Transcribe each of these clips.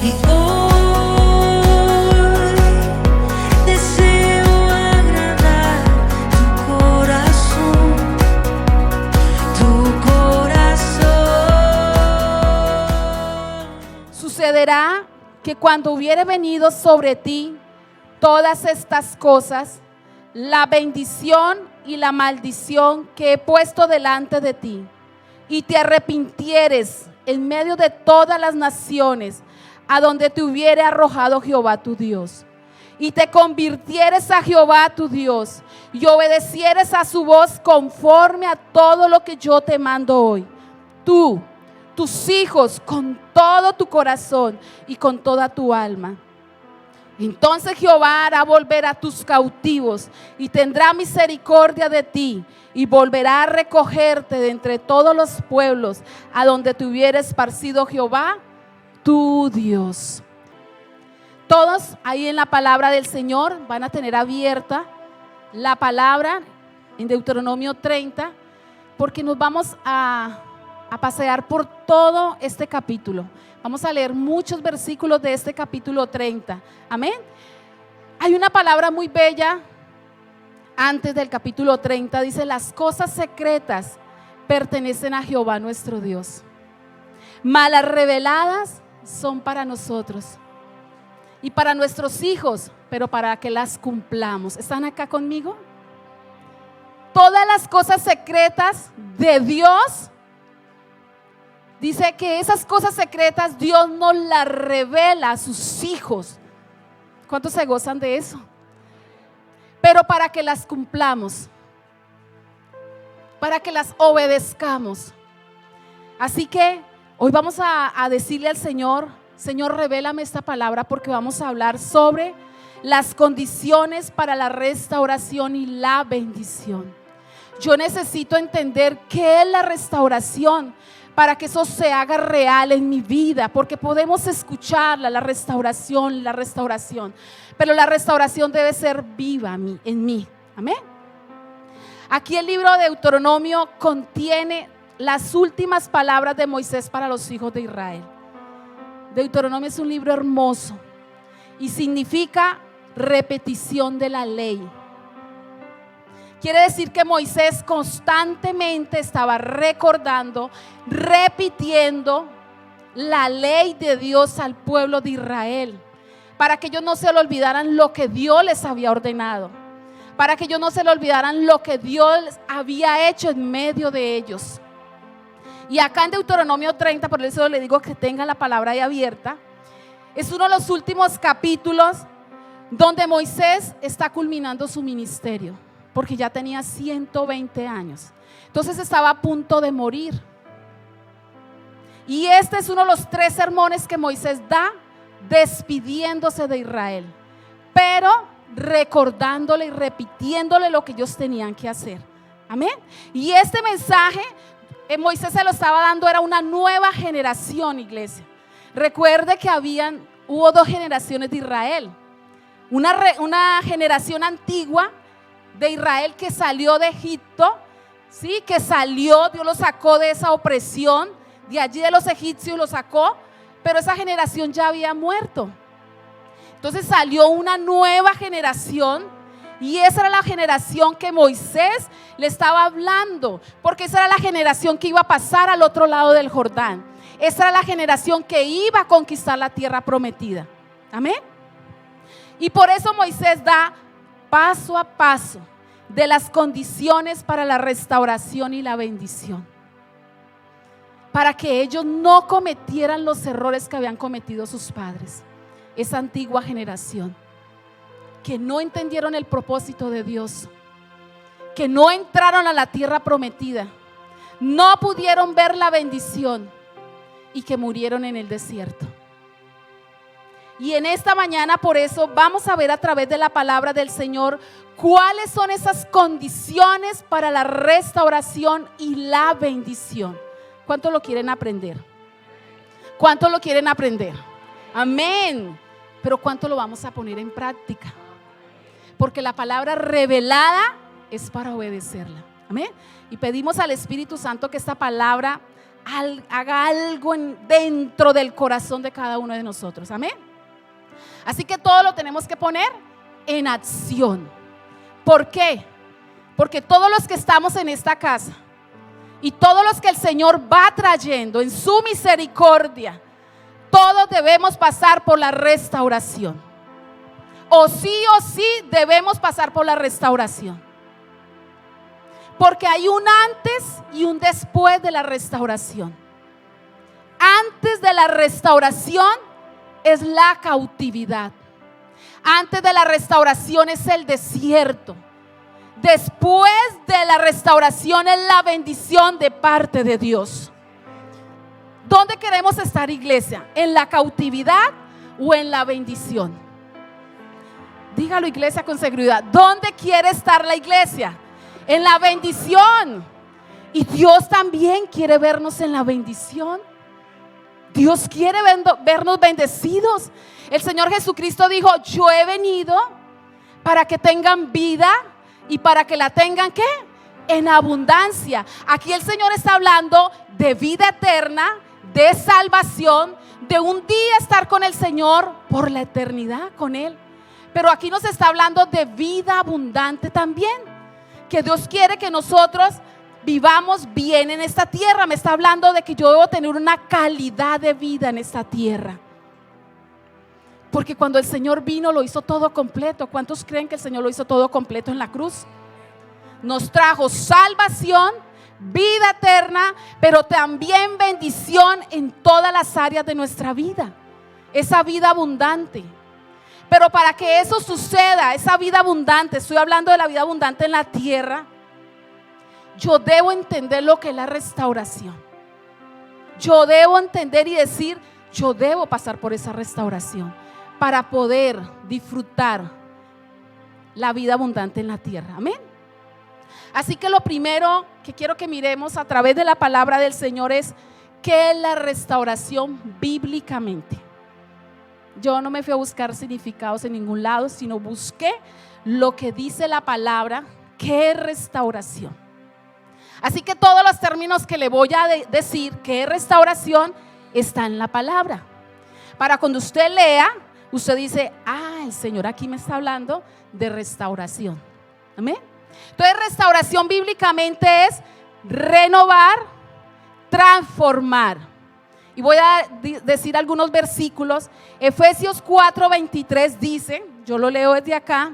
Y hoy deseo agradar tu corazón, tu corazón. Sucederá que cuando hubiere venido sobre ti todas estas cosas, la bendición y la maldición que he puesto delante de ti, y te arrepintieres en medio de todas las naciones a donde te hubiere arrojado Jehová tu Dios, y te convirtieres a Jehová tu Dios, y obedecieres a su voz conforme a todo lo que yo te mando hoy, tú, tus hijos, con todo tu corazón y con toda tu alma, entonces Jehová hará volver a tus cautivos y tendrá misericordia de ti, y volverá a recogerte de entre todos los pueblos a donde te hubiera esparcido Jehová tu Dios. Todos ahí en la palabra del Señor van a tener abierta la palabra en Deuteronomio 30, porque nos vamos a pasear por todo este capítulo. Vamos a leer muchos versículos de este capítulo 30. Amén. Hay una palabra muy bella antes del capítulo 30. Dice: las cosas secretas pertenecen a Jehová nuestro Dios, mas las reveladas son para nosotros y para nuestros hijos, pero para que las cumplamos. ¿Están acá conmigo? Todas las cosas secretas de Dios, dice que esas cosas secretas Dios nos las revela a sus hijos. ¿Cuántos se gozan de eso? Pero para que las cumplamos, para que las obedezcamos. Así que hoy vamos a decirle al Señor: Señor, revélame esta palabra, porque vamos a hablar sobre las condiciones para la restauración y la bendición. Yo necesito entender qué es la restauración, para que eso se haga real en mi vida, porque podemos escucharla, la restauración, pero la restauración debe ser viva en mí. Amén. Aquí el libro de Deuteronomio contiene las últimas palabras de Moisés para los hijos de Israel. Deuteronomio es un libro hermoso y significa repetición de la ley. Quiere decir que Moisés constantemente estaba recordando, repitiendo la ley de Dios al pueblo de Israel, para que ellos no se le olvidaran lo que Dios les había ordenado, para que ellos no se le olvidaran lo que Dios había hecho en medio de ellos. Y acá en Deuteronomio 30, por eso le digo que tenga la palabra ahí abierta, es uno de los últimos capítulos donde Moisés está culminando su ministerio, porque ya tenía 120 años. Entonces estaba a punto de morir. Y este es uno de los 3 sermones que Moisés da despidiéndose de Israel, pero recordándole y repitiéndole lo que ellos tenían que hacer. Amén. Y este mensaje Moisés se lo estaba dando, era una nueva generación, iglesia. Recuerde que hubo 2 generaciones de Israel. Una generación antigua de Israel que salió de Egipto, ¿sí? Que salió, Dios lo sacó de esa opresión, de allí de los egipcios lo sacó, pero esa generación ya había muerto. Entonces salió una nueva generación, y esa era la generación que Moisés le estaba hablando, porque esa era la generación que iba a pasar al otro lado del Jordán. Esa era la generación que iba a conquistar la tierra prometida. Amén. Y por eso Moisés da paso a paso de las condiciones para la restauración y la bendición, para que ellos no cometieran los errores que habían cometido sus padres, esa antigua generación, que no entendieron el propósito de Dios, que no entraron a la tierra prometida, no pudieron ver la bendición y que murieron en el desierto. Y en esta mañana, por eso vamos a ver a través de la palabra del Señor cuáles son esas condiciones para la restauración y la bendición. ¿Cuánto lo quieren aprender? ¿Cuánto lo quieren aprender? Amén. Pero ¿cuánto lo vamos a poner en práctica? Porque la palabra revelada es para obedecerla. Amén. Y pedimos al Espíritu Santo que esta palabra haga algo dentro del corazón de cada uno de nosotros. Amén. Así que todo lo tenemos que poner en acción. ¿Por qué? Porque todos los que estamos en esta casa y todos los que el Señor va trayendo en su misericordia, todos debemos pasar por la restauración. O sí debemos pasar por la restauración. Porque hay un antes y un después de la restauración. Antes de la restauración es la cautividad. Antes de la restauración es el desierto. Después de la restauración es la bendición de parte de Dios. ¿Dónde queremos estar, iglesia? ¿En la cautividad o en la bendición? Dígalo, iglesia, con seguridad. ¿Dónde quiere estar la iglesia? En la bendición. Y Dios también quiere vernos en la bendición. Dios quiere vernos bendecidos. El Señor Jesucristo dijo: yo he venido para que tengan vida y para que la tengan, ¿qué? En abundancia. Aquí el Señor está hablando de vida eterna, de salvación, de un día estar con el Señor por la eternidad con Él. Pero aquí nos está hablando de vida abundante también, que Dios quiere que nosotros vivamos bien en esta tierra. Me está hablando de que yo debo tener una calidad de vida en esta tierra. Porque cuando el Señor vino lo hizo todo completo. ¿Cuántos creen que el Señor lo hizo todo completo en la cruz? Nos trajo salvación, vida eterna, pero también bendición en todas las áreas de nuestra vida. Esa vida abundante. Pero para que eso suceda, esa vida abundante, estoy hablando de la vida abundante en la tierra, yo debo entender lo que es la restauración. Yo debo entender y decir: yo debo pasar por esa restauración para poder disfrutar la vida abundante en la tierra. Amén. Así que lo primero que quiero que miremos a través de la palabra del Señor es: ¿qué es la restauración bíblicamente? Yo no me fui a buscar significados en ningún lado, sino busqué lo que dice la palabra, ¿qué es restauración? Así que todos los términos que le voy a decir, ¿qué es restauración?, está en la palabra. Para cuando usted lea, usted dice: el Señor aquí me está hablando de restauración. Amén. Entonces, restauración bíblicamente es renovar, transformar. Y voy a decir algunos versículos. Efesios 4:23 dice, yo lo leo desde acá.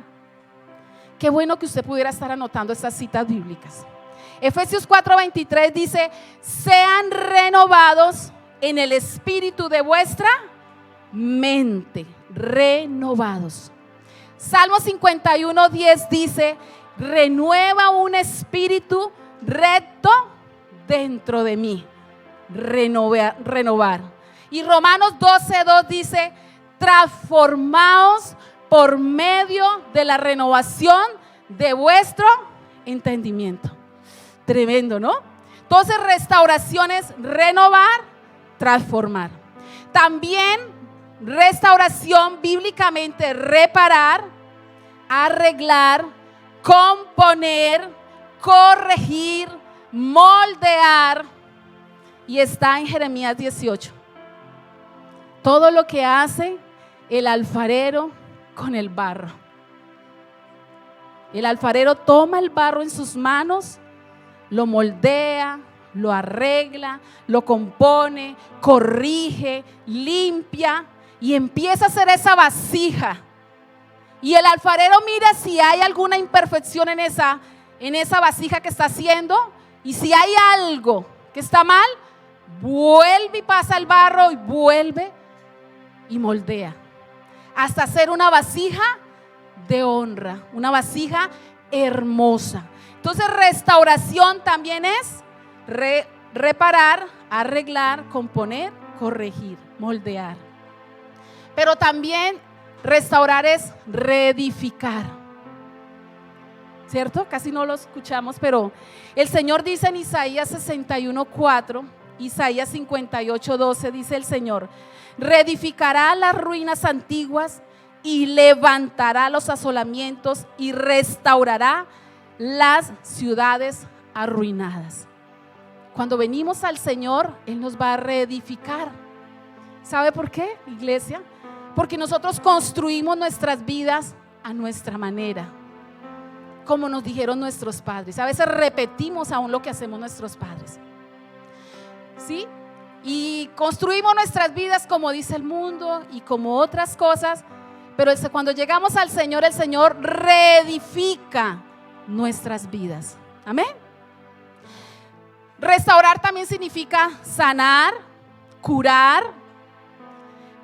Qué bueno que usted pudiera estar anotando estas citas bíblicas. Efesios 4:23 dice: sean renovados en el espíritu de vuestra mente. Renovados. Salmo 51:10 dice: renueva un espíritu recto dentro de mí. Renovar. Y Romanos 12:2 dice: transformaos por medio de la renovación de vuestro entendimiento. Tremendo, ¿no? Entonces, restauración es renovar, transformar. También restauración bíblicamente: reparar, arreglar, componer, corregir, moldear. Y está en Jeremías 18. Todo lo que hace el alfarero con el barro. El alfarero toma el barro en sus manos, lo moldea, lo arregla, lo compone, corrige, limpia y empieza a hacer esa vasija. Y el alfarero mira si hay alguna imperfección en esa vasija que está haciendo, y si hay algo que está mal, vuelve y pasa el barro y vuelve y moldea hasta hacer una vasija de honra, una vasija hermosa. Entonces, restauración también es reparar, arreglar, componer, corregir, moldear. Pero también restaurar es reedificar, ¿cierto? Casi no lo escuchamos, pero el Señor dice en Isaías 61:4, Isaías 58:12, dice el Señor: reedificará las ruinas antiguas y levantará los asolamientos y restaurará las ciudades arruinadas. Cuando venimos al Señor, Él nos va a reedificar. ¿Sabe por qué, iglesia? Porque nosotros construimos nuestras vidas a nuestra manera, como nos dijeron nuestros padres. A veces repetimos aún lo que hacemos nuestros padres, ¿sí? Y construimos nuestras vidas como dice el mundo y como otras cosas. Pero cuando llegamos al Señor, el Señor reedifica nuestras vidas. Amén. Restaurar también significa sanar, curar,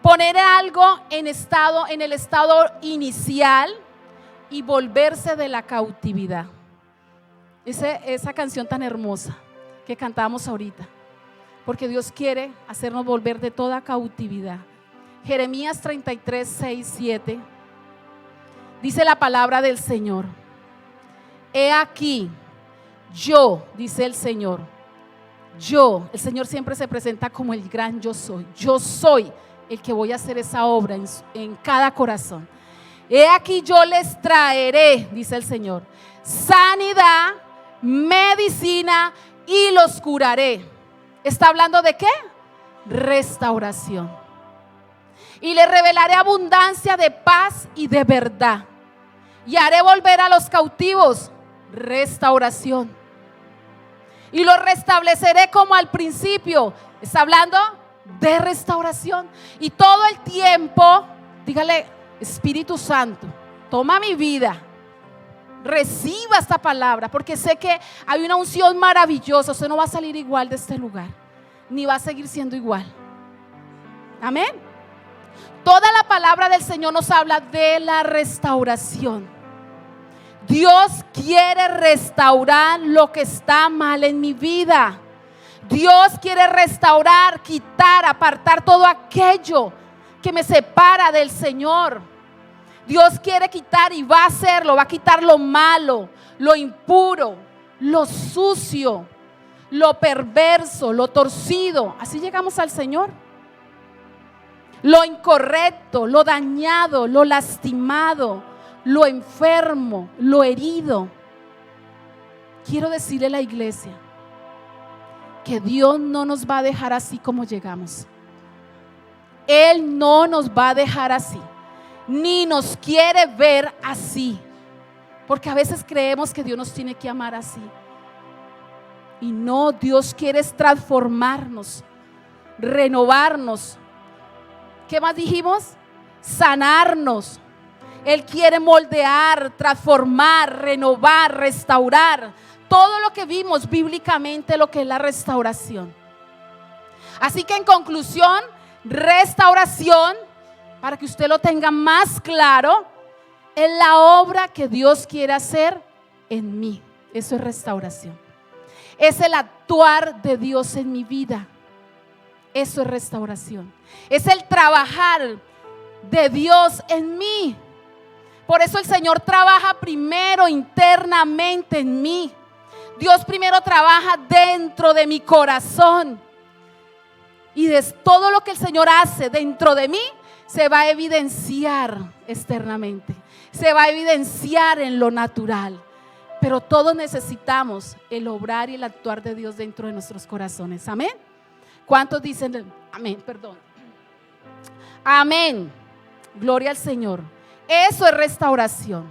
poner algo en el estado inicial y volverse de la cautividad. Esa canción tan hermosa que cantamos ahorita, porque Dios quiere hacernos volver de toda cautividad. Jeremías 33, 6, 7 dice la palabra del Señor: he aquí, yo, dice el Señor, el Señor siempre se presenta como el gran yo soy el que voy a hacer esa obra en cada corazón. He aquí yo les traeré, dice el Señor, sanidad, medicina y los curaré. ¿Está hablando de qué? Restauración. Y les revelaré abundancia de paz y de verdad. Y haré volver a los cautivos, restauración. Y los restableceré como al principio. Está hablando de restauración. Y todo el tiempo, dígale: Espíritu Santo, toma mi vida, reciba esta palabra, porque sé que hay una unción maravillosa. Usted no va a salir igual de este lugar, ni va a seguir siendo igual. Amén. Toda la palabra del Señor nos habla de la restauración. Dios quiere restaurar lo que está mal en mi vida. Dios quiere restaurar, quitar, apartar todo aquello que me separa del Señor. Dios quiere quitar y va a hacerlo. Va a quitar lo malo, lo impuro, lo sucio, lo perverso, lo torcido. Así llegamos al Señor. Lo incorrecto, lo dañado, lo lastimado, lo enfermo, lo herido. Quiero decirle a la iglesia que Dios no nos va a dejar así como llegamos. Él no nos va a dejar así, ni nos quiere ver así, porque a veces creemos que Dios nos tiene que amar así. Y no, Dios quiere transformarnos, renovarnos. ¿Qué más dijimos? Sanarnos. Él quiere moldear, transformar, renovar, restaurar. Todo lo que vimos bíblicamente, lo que es la restauración. Así que en conclusión, restauración, para que usted lo tenga más claro, es la obra que Dios quiere hacer en mí. Eso es restauración. Es el actuar de Dios en mi vida. Eso es restauración. Es el trabajar de Dios en mí. Por eso el Señor trabaja primero internamente en mí. Dios primero trabaja dentro de mi corazón. Y de todo lo que el Señor hace dentro de mí, se va a evidenciar externamente. Se va a evidenciar en lo natural. Pero todos necesitamos el obrar y el actuar de Dios dentro de nuestros corazones. Amén. ¿Cuántos dicen amén? Perdón. Amén. Gloria al Señor. Eso es restauración.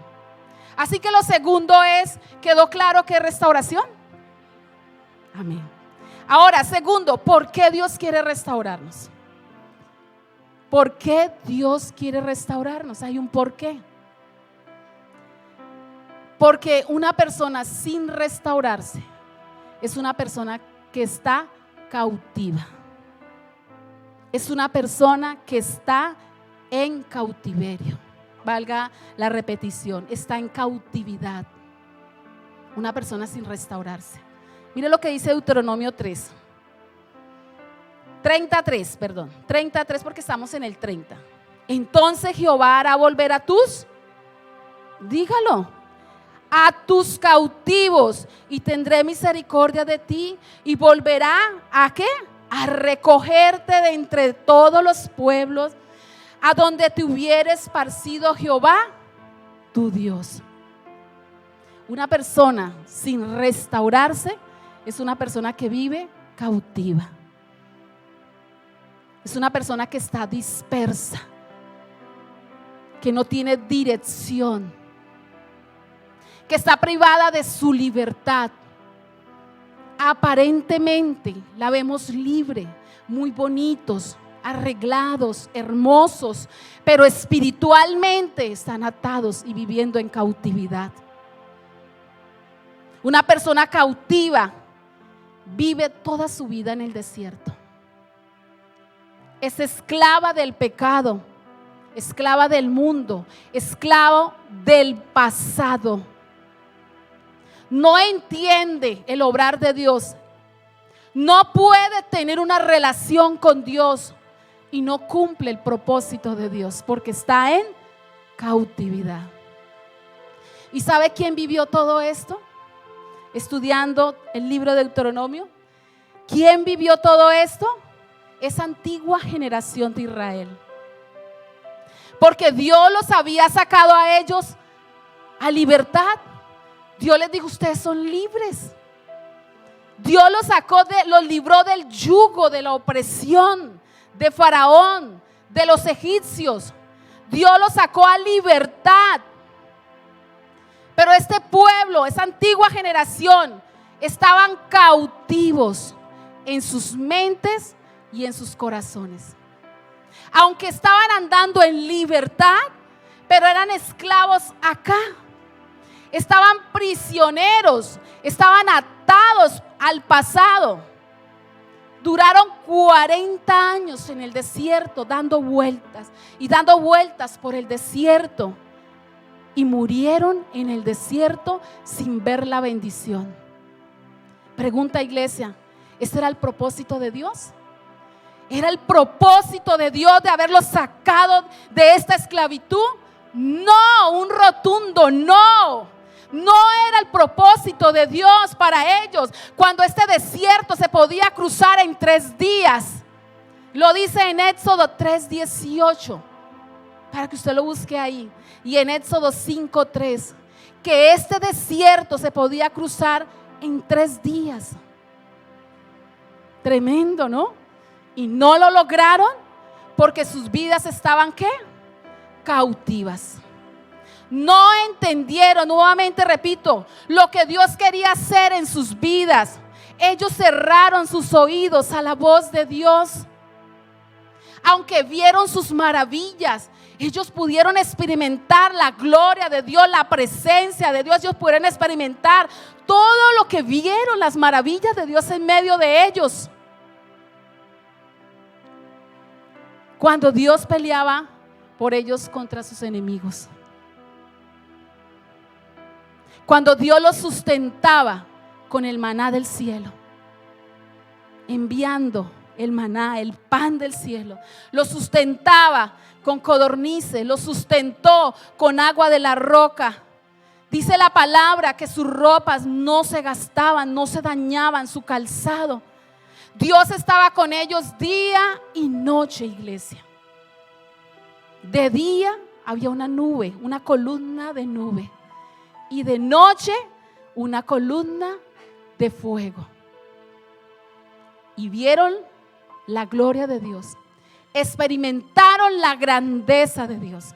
Así que lo segundo es, ¿quedó claro que es restauración? Amén. Ahora, segundo, ¿por qué Dios quiere restaurarnos? ¿Por qué Dios quiere restaurarnos? Hay un por qué. Porque una persona sin restaurarse es una persona que está cautiva. Es una persona que está en cautiverio. Valga la repetición, está en cautividad. Una persona sin restaurarse. Mire lo que dice Deuteronomio 33, porque estamos en el 30. Entonces Jehová hará volver a tus, dígalo, a tus cautivos, y tendré misericordia de ti, y volverá ¿a qué? A recogerte de entre todos los pueblos, a donde te hubiere esparcido Jehová, tu Dios. Una persona sin restaurarse es una persona que vive cautiva. Es una persona que está dispersa, que no tiene dirección, que está privada de su libertad. Aparentemente la vemos libre, muy bonitos, arreglados, hermosos, pero espiritualmente están atados y viviendo en cautividad. Una persona cautiva vive toda su vida en el desierto. Es esclava del pecado, esclava del mundo, esclavo del pasado. No entiende el obrar de Dios. No puede tener una relación con Dios y no cumple el propósito de Dios porque está en cautividad. ¿Y sabe quién vivió todo esto? Estudiando el libro de Deuteronomio. ¿Quién vivió todo esto? Esa antigua generación de Israel. Porque Dios los había sacado a ellos a libertad. Dios les dijo: ustedes son libres. Dios los sacó, los libró del yugo, de la opresión de Faraón, de los egipcios. Dios los sacó a libertad. Pero este pueblo, esa antigua generación, estaban cautivos en sus mentes y en sus corazones. Aunque estaban andando en libertad, pero eran esclavos acá. Estaban prisioneros, estaban atados al pasado. Duraron 40 años en el desierto dando vueltas y dando vueltas por el desierto. Y murieron en el desierto sin ver la bendición. Pregunta, iglesia, ¿ese era el propósito de Dios? ¿Era el propósito de Dios de haberlos sacado de esta esclavitud? No, un rotundo no. No era el propósito de Dios para ellos. Cuando este desierto se podía cruzar en 3 días. Lo dice en Éxodo 3:18. Para que usted lo busque ahí. Y en Éxodo 5:3. Que este desierto se podía cruzar en 3 días. Tremendo, ¿no? Y no lo lograron porque sus vidas estaban ¿qué? Cautivas. No entendieron, nuevamente repito, lo que Dios quería hacer en sus vidas. Ellos cerraron sus oídos a la voz de Dios. Aunque vieron sus maravillas, ellos pudieron experimentar la gloria de Dios, la presencia de Dios. Ellos pudieron experimentar todo lo que vieron, las maravillas de Dios en medio de ellos. Cuando Dios peleaba por ellos contra sus enemigos. Cuando Dios los sustentaba con el maná del cielo, enviando el maná, el pan del cielo. Los sustentaba con codornices, los sustentó con agua de la roca. Dice la palabra que sus ropas no se gastaban, no se dañaban, su calzado. Dios estaba con ellos día y noche, iglesia. De día había una nube, una columna de nube. Y de noche una columna de fuego. Y vieron la gloria de Dios. Experimentaron la grandeza de Dios.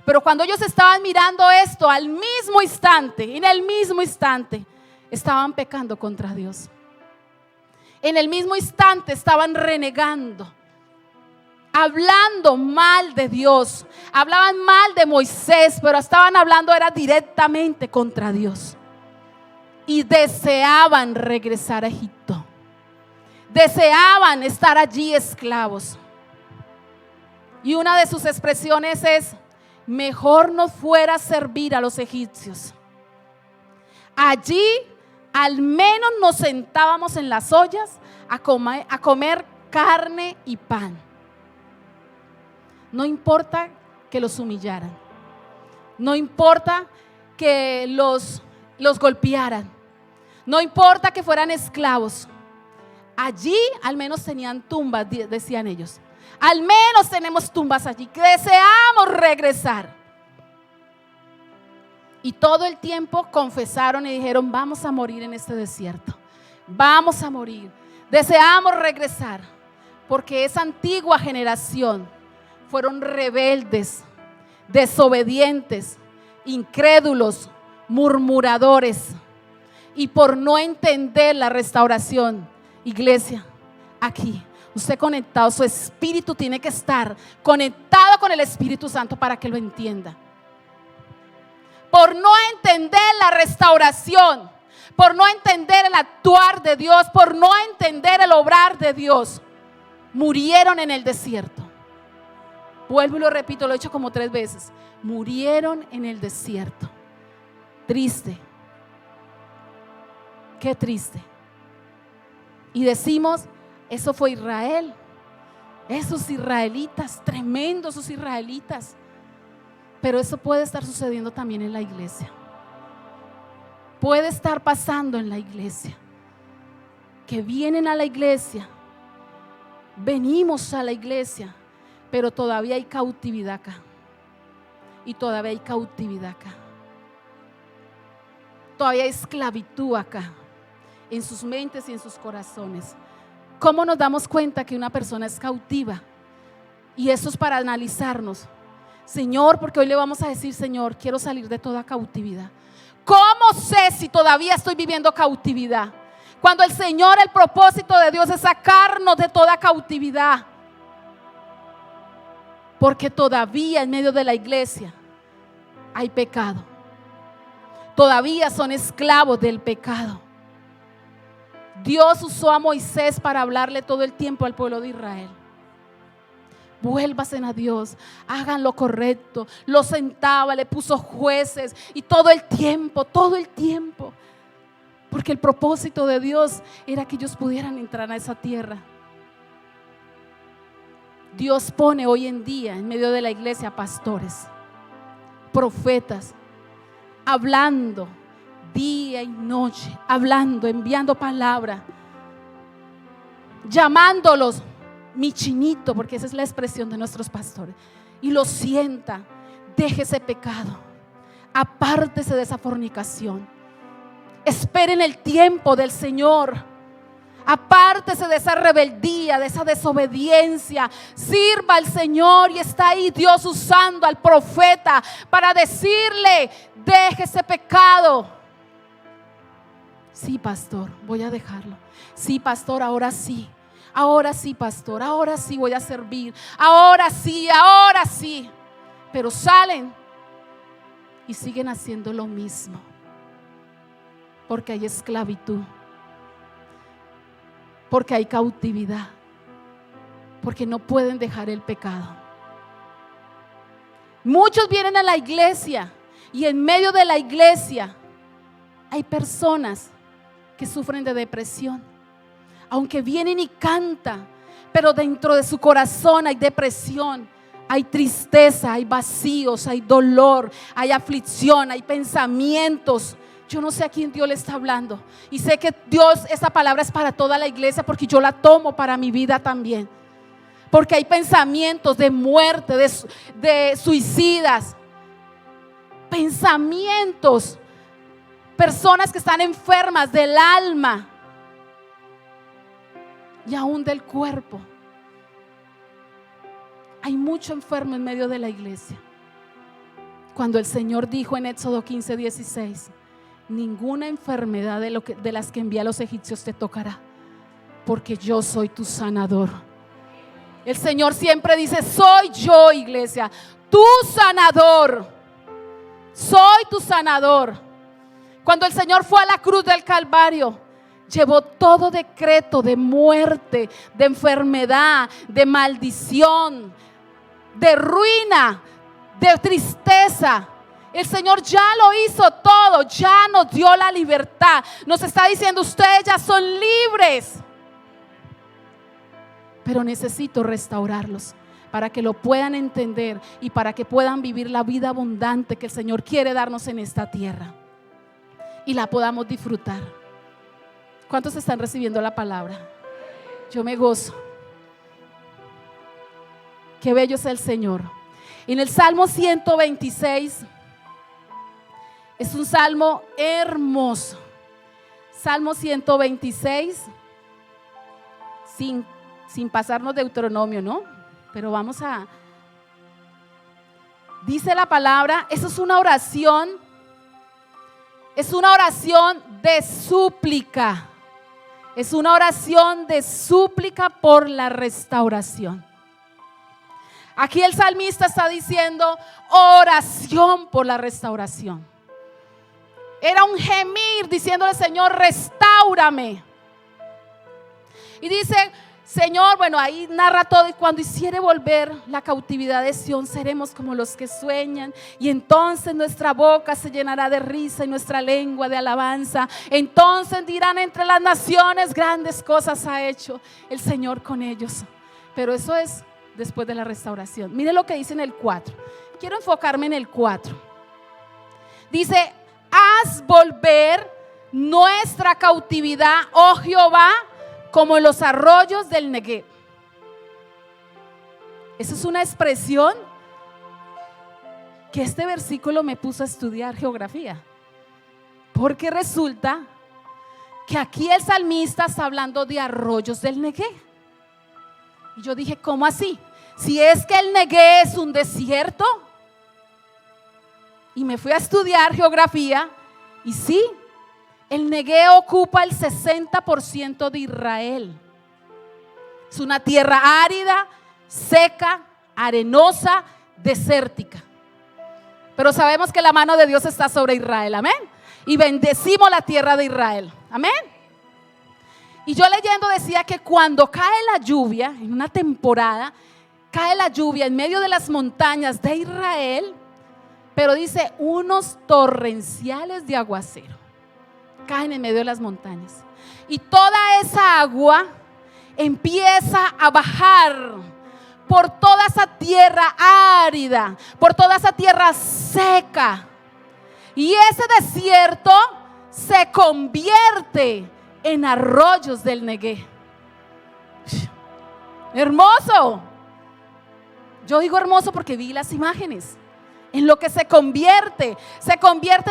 Pero cuando ellos estaban mirando esto, al mismo instante, en el mismo instante, estaban pecando contra Dios. En el mismo instante estaban renegando, hablando mal de Dios. Hablaban mal de Moisés, pero estaban hablando era directamente contra Dios. Y deseaban regresar a Egipto. Deseaban estar allí esclavos. Y una de sus expresiones es: mejor nos fuera servir a los egipcios. Allí al menos nos sentábamos en las ollas a comer carne y pan. No importa que los humillaran. No importa que los golpearan. No importa que fueran esclavos. Allí al menos tenían tumbas, decían ellos. Al menos tenemos tumbas allí, que deseamos regresar. Y todo el tiempo confesaron y dijeron: vamos a morir en este desierto. vamos a morir, deseamos regresar, porque esa antigua generación fueron rebeldes, desobedientes, incrédulos, murmuradores, y por no entender la restauración, iglesia, aquí, usted conectado, su espíritu tiene que estar conectado con el Espíritu Santo para que lo entienda. Por no entender la restauración, por no entender el actuar de Dios, por no entender el obrar de Dios, murieron en el desierto. Vuelvo y lo repito, lo he hecho como 3 veces. Murieron en el desierto. Triste. Qué triste. Y decimos, eso fue Israel. Esos israelitas, tremendos esos israelitas. Pero eso puede estar sucediendo también en la iglesia. Puede estar pasando en la iglesia. Que vienen a la iglesia. Venimos a la iglesia. Pero todavía hay cautividad acá. Y todavía hay cautividad acá. Todavía hay esclavitud acá. En sus mentes y en sus corazones. ¿Cómo nos damos cuenta que una persona es cautiva? Y eso es para analizarnos. Señor, porque hoy le vamos a decir, Señor, quiero salir de toda cautividad. ¿Cómo sé si todavía estoy viviendo cautividad? Cuando el Señor, el propósito de Dios es sacarnos de toda cautividad. Porque todavía en medio de la iglesia hay pecado. Todavía son esclavos del pecado. Dios usó a Moisés para hablarle todo el tiempo al pueblo de Israel. Vuélvasen a Dios, hagan lo correcto. Lo sentaba, le puso jueces y todo el tiempo. Porque el propósito de Dios era que ellos pudieran entrar a esa tierra. Dios pone hoy en día en medio de la iglesia pastores, profetas, hablando día y noche, hablando, enviando palabra, llamándolos mi chinito, porque esa es la expresión de nuestros pastores, y los sienta. Deje ese pecado, apártese de esa fornicación, esperen el tiempo del Señor, apártese de esa rebeldía, de esa desobediencia, sirva al Señor. Y está ahí Dios usando al profeta para decirle: deje ese pecado. Sí, pastor, voy a dejarlo. Sí, pastor, ahora sí. Ahora sí, pastor, ahora sí voy a servir. Ahora sí, ahora sí. Pero salen y siguen haciendo lo mismo. Porque hay esclavitud. Porque hay cautividad. Porque no pueden dejar el pecado. Muchos vienen a la iglesia y en medio de la iglesia hay personas que sufren de depresión. Aunque vienen y cantan, pero dentro de su corazón hay depresión, hay tristeza, hay vacíos, hay dolor, hay aflicción, hay pensamientos. Yo no sé a quién Dios le está hablando. Y sé que Dios, esta palabra es para toda la iglesia, porque yo la tomo para mi vida también. Porque hay pensamientos de muerte, de suicidas, pensamientos, personas que están enfermas del alma y aún del cuerpo. Hay mucho enfermo en medio de la iglesia. Cuando el Señor dijo en Éxodo 15:16: ninguna enfermedad de las que envié a los egipcios te tocará, porque yo soy tu sanador. El Señor siempre dice: soy yo, iglesia, tu sanador. Soy tu sanador. Cuando el Señor fue a la cruz del Calvario, llevó todo decreto de muerte, de enfermedad, de maldición, de ruina, de tristeza. El Señor ya lo hizo todo, ya nos dio la libertad. Nos está diciendo: ustedes ya son libres. Pero necesito restaurarlos para que lo puedan entender y para que puedan vivir la vida abundante que el Señor quiere darnos en esta tierra y la podamos disfrutar. ¿Cuántos están recibiendo la palabra? Yo me gozo. Qué bello es el Señor. En el Salmo 126 es un salmo hermoso. Salmo 126, sin pasarnos Deuteronomio, ¿no? Pero vamos a... Dice la palabra, eso es una oración de súplica. Es una oración de súplica por la restauración. Aquí el salmista está diciendo oración por la restauración. Era un gemir diciéndole: Señor, restáurame. Y dice: Señor, bueno, ahí narra todo. Y cuando hiciere volver la cautividad de Sión, seremos como los que sueñan. Y entonces nuestra boca se llenará de risa y nuestra lengua de alabanza. Entonces dirán entre las naciones: grandes cosas ha hecho el Señor con ellos. Pero eso es después de la restauración. Mire lo que dice en el 4. Quiero enfocarme en el 4. Dice: haz volver nuestra cautividad, oh Jehová, como los arroyos del Negev. Esa es una expresión que este versículo me puso a estudiar geografía, porque resulta que aquí el salmista está hablando de arroyos del Negev. Y yo dije: ¿cómo así? Si es que el Negev es un desierto. Y me fui a estudiar geografía y sí, el Negev ocupa el 60% de Israel. Es una tierra árida, seca, arenosa, desértica. Pero sabemos que la mano de Dios está sobre Israel, amén. Y bendecimos la tierra de Israel, amén. Y yo leyendo decía que cuando cae la lluvia, en una temporada, cae la lluvia en medio de las montañas de Israel, pero dice unos torrenciales de aguacero caen en medio de las montañas. Y toda esa agua empieza a bajar por toda esa tierra árida, por toda esa tierra seca. Y ese desierto se convierte en arroyos del Negev. Hermoso. Yo digo hermoso porque vi las imágenes. En lo que se convierte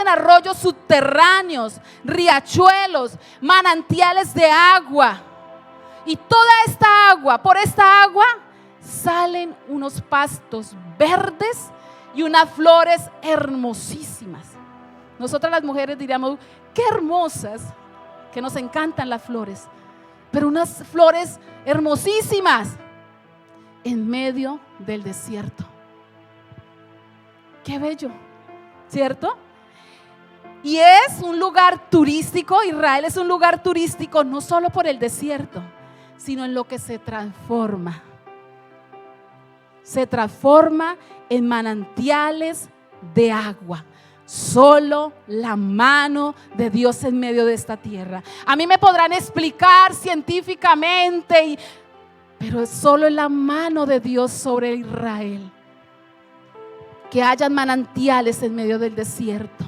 en arroyos subterráneos, riachuelos, manantiales de agua. Y toda esta agua, por esta agua salen unos pastos verdes y unas flores hermosísimas. Nosotras las mujeres diríamos: qué hermosas, que nos encantan las flores, pero unas flores hermosísimas en medio del desierto. Qué bello, ¿cierto? Y es un lugar turístico. Israel es un lugar turístico no solo por el desierto, sino en lo que se transforma. Se transforma en manantiales de agua. Solo la mano de Dios en medio de esta tierra. A mí me podrán explicar científicamente, pero es solo la mano de Dios sobre Israel. Que hayan manantiales en medio del desierto.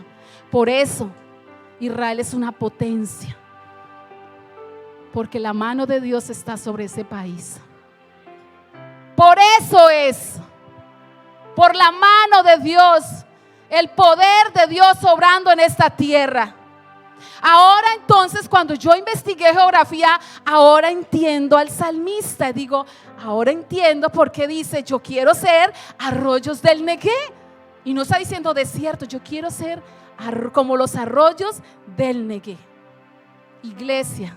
Por eso Israel es una potencia, porque la mano de Dios está sobre ese país. Por eso es, por la mano de Dios, el poder de Dios obrando en esta tierra. Ahora entonces, cuando yo investigué geografía, ahora entiendo al salmista. Digo, ahora entiendo por qué dice: yo quiero ser arroyos del Negev. Y no está diciendo desierto, yo quiero ser como los arroyos del Negev. Iglesia,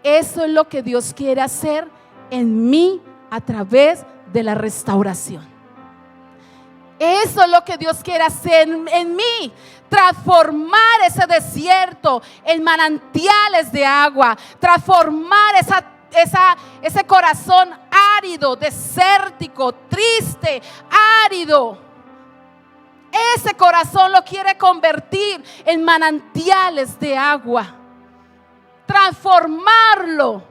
eso es lo que Dios quiere hacer en mí a través de la restauración. Eso es lo que Dios quiere hacer en mí. Transformar ese desierto en manantiales de agua. Transformar ese corazón árido, desértico, triste, árido. Ese corazón lo quiere convertir en manantiales de agua. Transformarlo.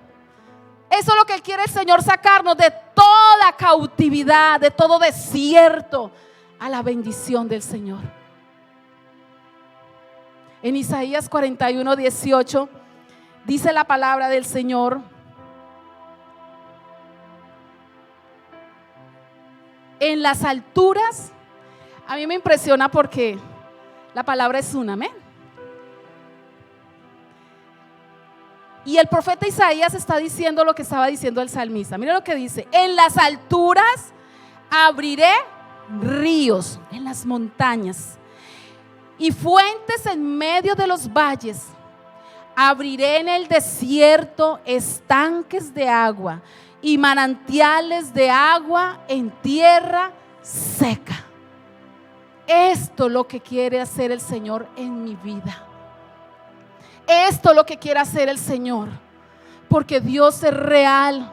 Eso es lo que quiere el Señor, sacarnos de toda cautividad, de todo desierto, a la bendición del Señor. En Isaías 41:18 dice la palabra del Señor: en las alturas. A mí me impresiona porque la palabra es una, amén. Y el profeta Isaías está diciendo lo que estaba diciendo el salmista. Mira lo que dice: en las alturas abriré ríos, en las montañas, y fuentes en medio de los valles. Abriré en el desierto estanques de agua y manantiales de agua en tierra seca. Esto es lo que quiere hacer el Señor en mi vida. Esto es lo que quiere hacer el Señor, porque Dios es real.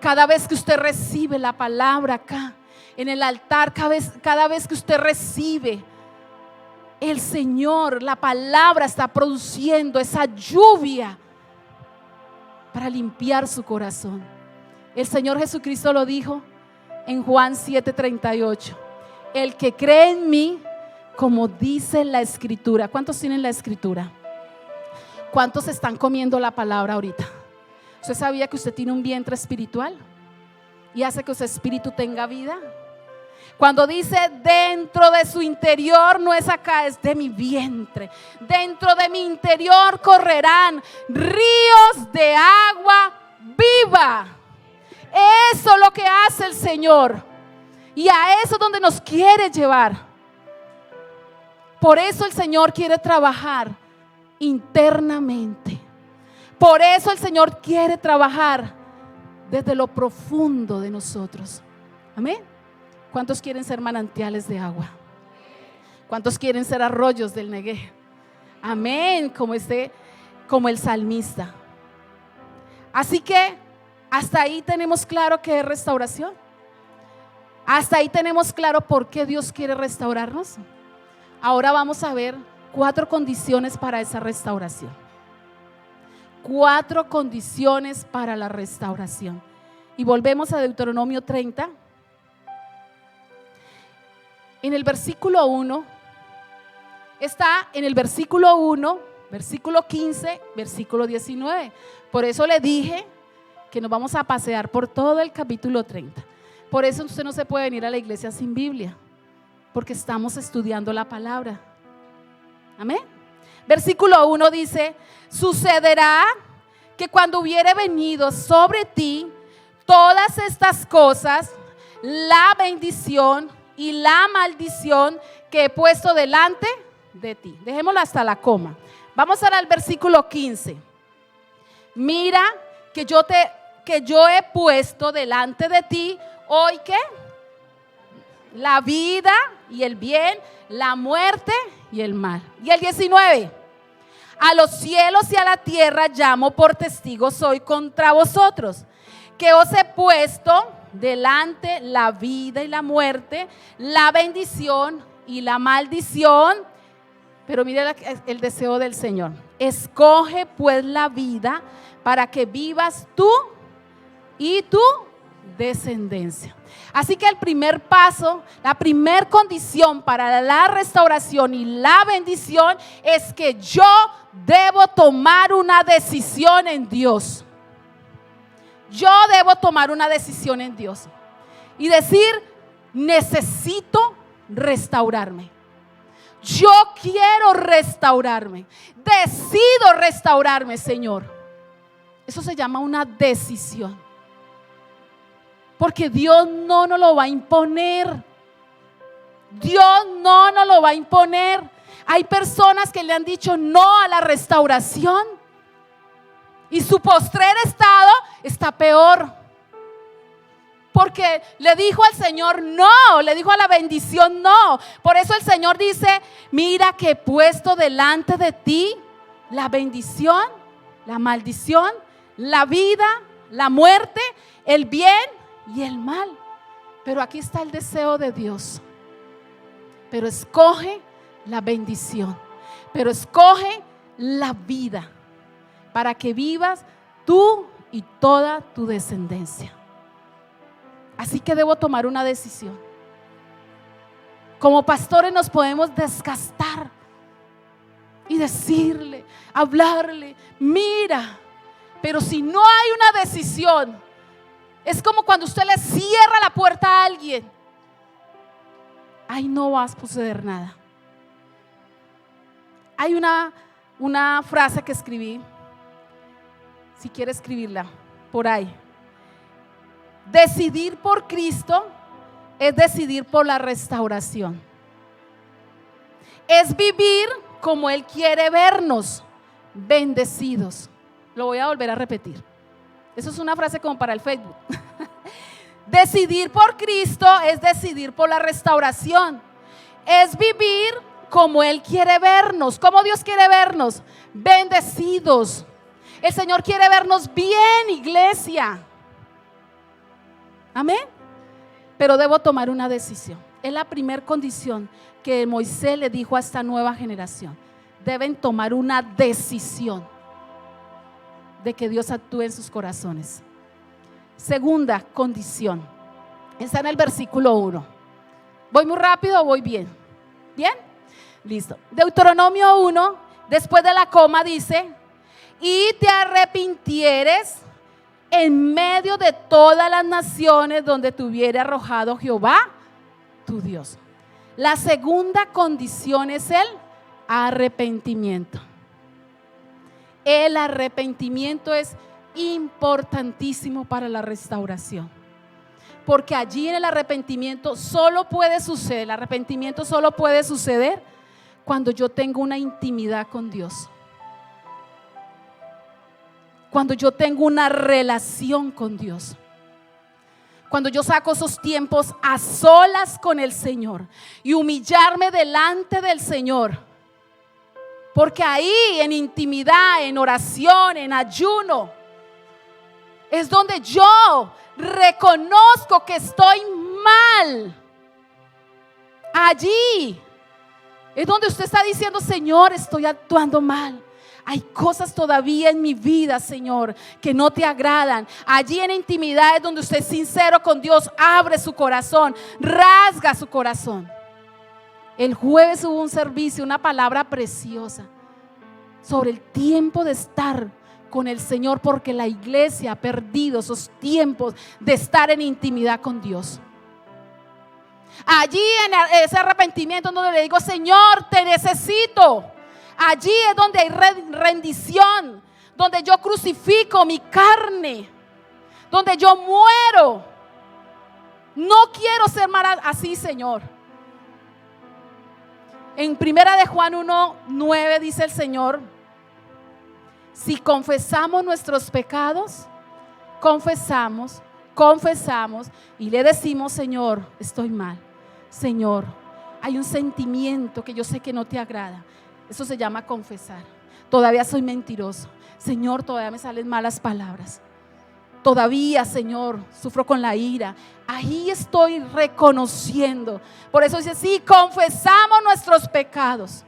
Cada vez que usted recibe la palabra acá en el altar, cada vez que usted recibe, el Señor, la palabra está produciendo esa lluvia para limpiar su corazón. El Señor Jesucristo lo dijo en Juan 7:38: el que cree en mí, como dice la Escritura. ¿Cuántos tienen la Escritura? ¿Cuántos están comiendo la palabra ahorita? ¿Usted sabía que usted tiene un vientre espiritual y hace que su espíritu tenga vida? Cuando dice dentro de su interior, no es acá, es de mi vientre. Dentro de mi interior correrán ríos de agua viva. Eso es lo que hace el Señor, y a eso es donde nos quiere llevar. Por eso el Señor quiere trabajar internamente. Por eso el Señor quiere trabajar desde lo profundo de nosotros. Amén. ¿Cuántos quieren ser manantiales de agua? ¿Cuántos quieren ser arroyos del Negev? Amén, como el salmista. Así que hasta ahí tenemos claro que es restauración. Hasta ahí tenemos claro por qué Dios quiere restaurarnos. Ahora vamos a ver 4 condiciones para esa restauración. 4 condiciones para la restauración. Y volvemos a Deuteronomio 30. En el versículo 1, está en el versículo 1, versículo 15, versículo 19. Por eso le dije que nos vamos a pasear por todo el capítulo 30. Por eso usted no se puede venir a la iglesia sin Biblia, porque estamos estudiando la palabra. Amén. Versículo 1 dice: sucederá que cuando hubiere venido sobre ti todas estas cosas, la bendición y la maldición que he puesto delante de ti. Dejémoslo hasta la coma. Vamos ahora al versículo 15. Mira que yo he puesto delante de ti hoy, ¿qué? La vida y el bien, la muerte y el mal. Y el 19: a los cielos y a la tierra llamo por testigos hoy contra vosotros, que os he puesto delante la vida y la muerte, la bendición y la maldición. Pero mire el deseo del Señor: escoge pues la vida para que vivas tú y tu descendencia. Así que el primer paso, la primera condición para la restauración y la bendición es que yo debo tomar una decisión en Dios. Yo debo tomar una decisión en Dios y decir: necesito restaurarme. Yo quiero restaurarme. Decido restaurarme, Señor. Eso se llama una decisión. Porque Dios no nos lo va a imponer. Dios no nos lo va a imponer. Hay personas que le han dicho no a la restauración y su postrer estado está peor, porque le dijo al Señor no, le dijo a la bendición no. Por eso el Señor dice: mira que he puesto delante de ti la bendición, la maldición, la vida, la muerte, el bien y el mal. Pero aquí está el deseo de Dios. Pero escoge la bendición, pero escoge la vida para que vivas tú y toda tu descendencia. Así que debo tomar una decisión. Como pastores nos podemos desgastar y decirle, hablarle, mira, pero si no hay una decisión, es como cuando usted le cierra la puerta a alguien. Ahí no va a suceder nada. Hay una frase que escribí si quiere escribirla por ahí. Decidir por Cristo es decidir por la restauración. Es vivir como Él quiere vernos, bendecidos. Lo voy a volver a repetir. Eso es una frase como para el Facebook. Decidir por Cristo es decidir por la restauración. Es vivir como Él quiere vernos. ¿Cómo Dios quiere vernos? Bendecidos. El Señor quiere vernos bien, iglesia. Amén. Pero debo tomar una decisión. Es la primera condición que Moisés le dijo a esta nueva generación. Deben tomar una decisión de que Dios actúe en sus corazones. Segunda condición, está en el versículo 1. ¿Voy muy rápido o voy bien? ¿Bien? Listo. Deuteronomio 1, después de la coma dice: y te arrepintieres en medio de todas las naciones donde te hubiere arrojado Jehová, tu Dios. La segunda condición es el arrepentimiento. El arrepentimiento es importantísimo para la restauración, porque allí en el arrepentimiento solo puede suceder, el arrepentimiento solo puede suceder cuando yo tengo una intimidad con Dios, cuando yo tengo una relación con Dios, cuando yo saco esos tiempos a solas con el Señor y humillarme delante del Señor. Porque ahí en intimidad, en oración, en ayuno, es donde yo reconozco que estoy mal. Allí es donde usted está diciendo: Señor, estoy actuando mal. Hay cosas todavía en mi vida, Señor, que no te agradan. Allí en intimidad es donde usted es sincero con Dios, abre su corazón, rasga su corazón. El jueves hubo un servicio, una palabra preciosa sobre el tiempo de estar con el Señor, porque la iglesia ha perdido esos tiempos de estar en intimidad con Dios. Allí en ese arrepentimiento donde le digo: Señor, te necesito. Allí es donde hay rendición, donde yo crucifico mi carne, donde yo muero. No quiero ser más así, Señor. En primera de Juan 1:9 dice el Señor: si confesamos nuestros pecados, confesamos y le decimos: Señor, estoy mal. Señor, hay un sentimiento que yo sé que no te agrada. Eso se llama confesar. Todavía soy mentiroso. Señor, todavía me salen malas palabras. Todavía, Señor, sufro con la ira. Ahí estoy reconociendo. Por eso dice: sí, confesamos nuestros pecados.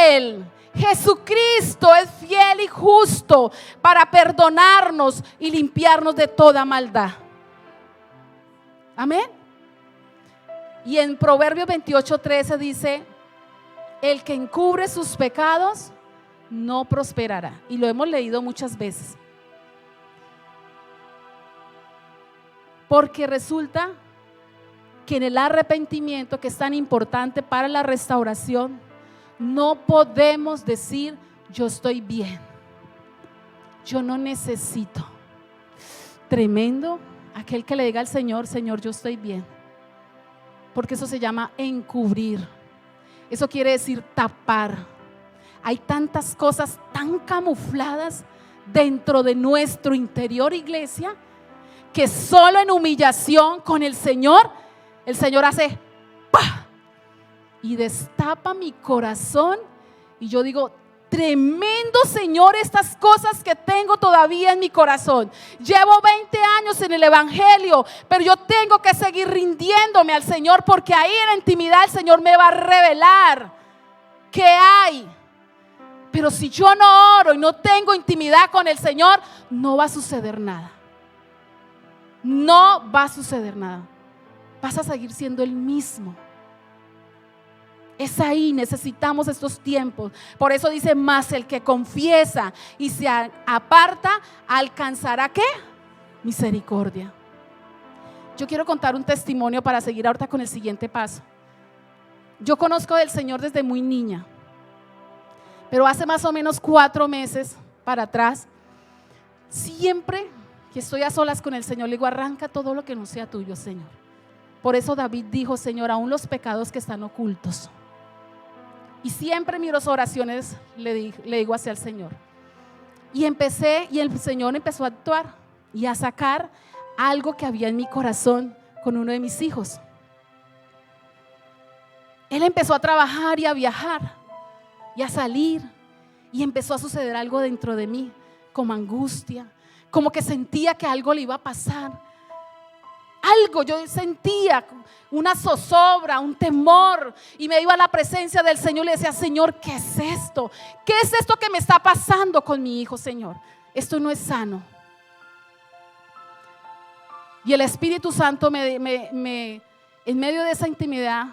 Él, Jesucristo, es fiel y justo para perdonarnos y limpiarnos de toda maldad. Amén. Y en Proverbios 28:13 dice: el que encubre sus pecados no prosperará. Y lo hemos leído muchas veces. Porque resulta que en el arrepentimiento, que es tan importante para la restauración, no podemos decir: yo estoy bien, yo no necesito. Tremendo aquel que le diga al Señor: Señor, yo estoy bien. Porque eso se llama encubrir. Eso quiere decir tapar. Hay tantas cosas tan camufladas dentro de nuestro interior, iglesia, que solo en humillación con el Señor hace ¡pah! Y destapa mi corazón. Y yo digo: tremendo, Señor, estas cosas que tengo todavía en mi corazón. Llevo 20 años en el evangelio, pero yo tengo que seguir rindiéndome al Señor, porque ahí en la intimidad el Señor me va a revelar qué hay. Pero si yo no oro y no tengo intimidad con el Señor, no va a suceder nada. No va a suceder nada. Vas a seguir siendo el mismo. Es ahí, necesitamos estos tiempos. Por eso dice: más el que confiesa y se aparta alcanzará ¿qué? Misericordia. Yo quiero contar un testimonio para seguir ahorita con el siguiente paso. Yo conozco del Señor desde muy niña, pero hace más o menos 4 meses para atrás siempre que estoy a solas con el Señor, le digo, arranca todo lo que no sea tuyo, Señor. Por eso David dijo, Señor, aún los pecados que están ocultos. Y siempre en mis oraciones le digo hacia el Señor. Y el Señor empezó a actuar y a sacar algo que había en mi corazón con uno de mis hijos. Él empezó a trabajar y a viajar y a salir, y empezó a suceder algo dentro de mí, como angustia, como que sentía que algo le iba a pasar. Algo, yo sentía una zozobra, un temor, y me iba a la presencia del Señor y le decía, Señor, ¿qué es esto? ¿Qué es esto que me está pasando con mi hijo, Señor? Esto no es sano. Y el Espíritu Santo en medio de esa intimidad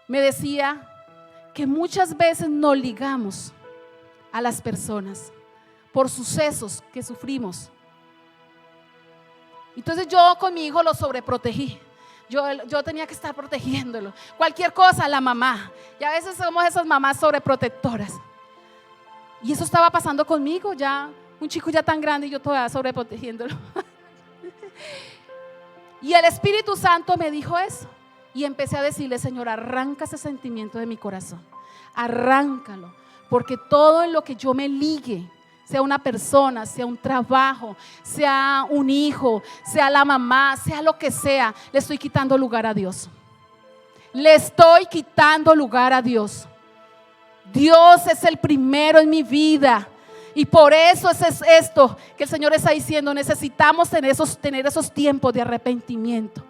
me decía que muchas veces nos ligamos a las personas por sucesos que sufrimos. Entonces yo con mi hijo lo sobreprotegí. Yo tenía que estar protegiéndolo. Cualquier cosa, la mamá. Y a veces somos esas mamás sobreprotectoras. Y eso estaba pasando conmigo, ya un chico ya tan grande y yo todavía sobreprotegiéndolo. Y el Espíritu Santo me dijo eso. Y empecé a decirle, Señor, arranca ese sentimiento de mi corazón. Arráncalo. Porque todo en lo que yo me ligue, sea una persona, sea un trabajo, sea un hijo, sea la mamá, sea lo que sea, le estoy quitando lugar a Dios. Le estoy quitando lugar a Dios. Dios es el primero en mi vida. Y por eso es esto que el Señor está diciendo, necesitamos tener esos tiempos de arrepentimiento.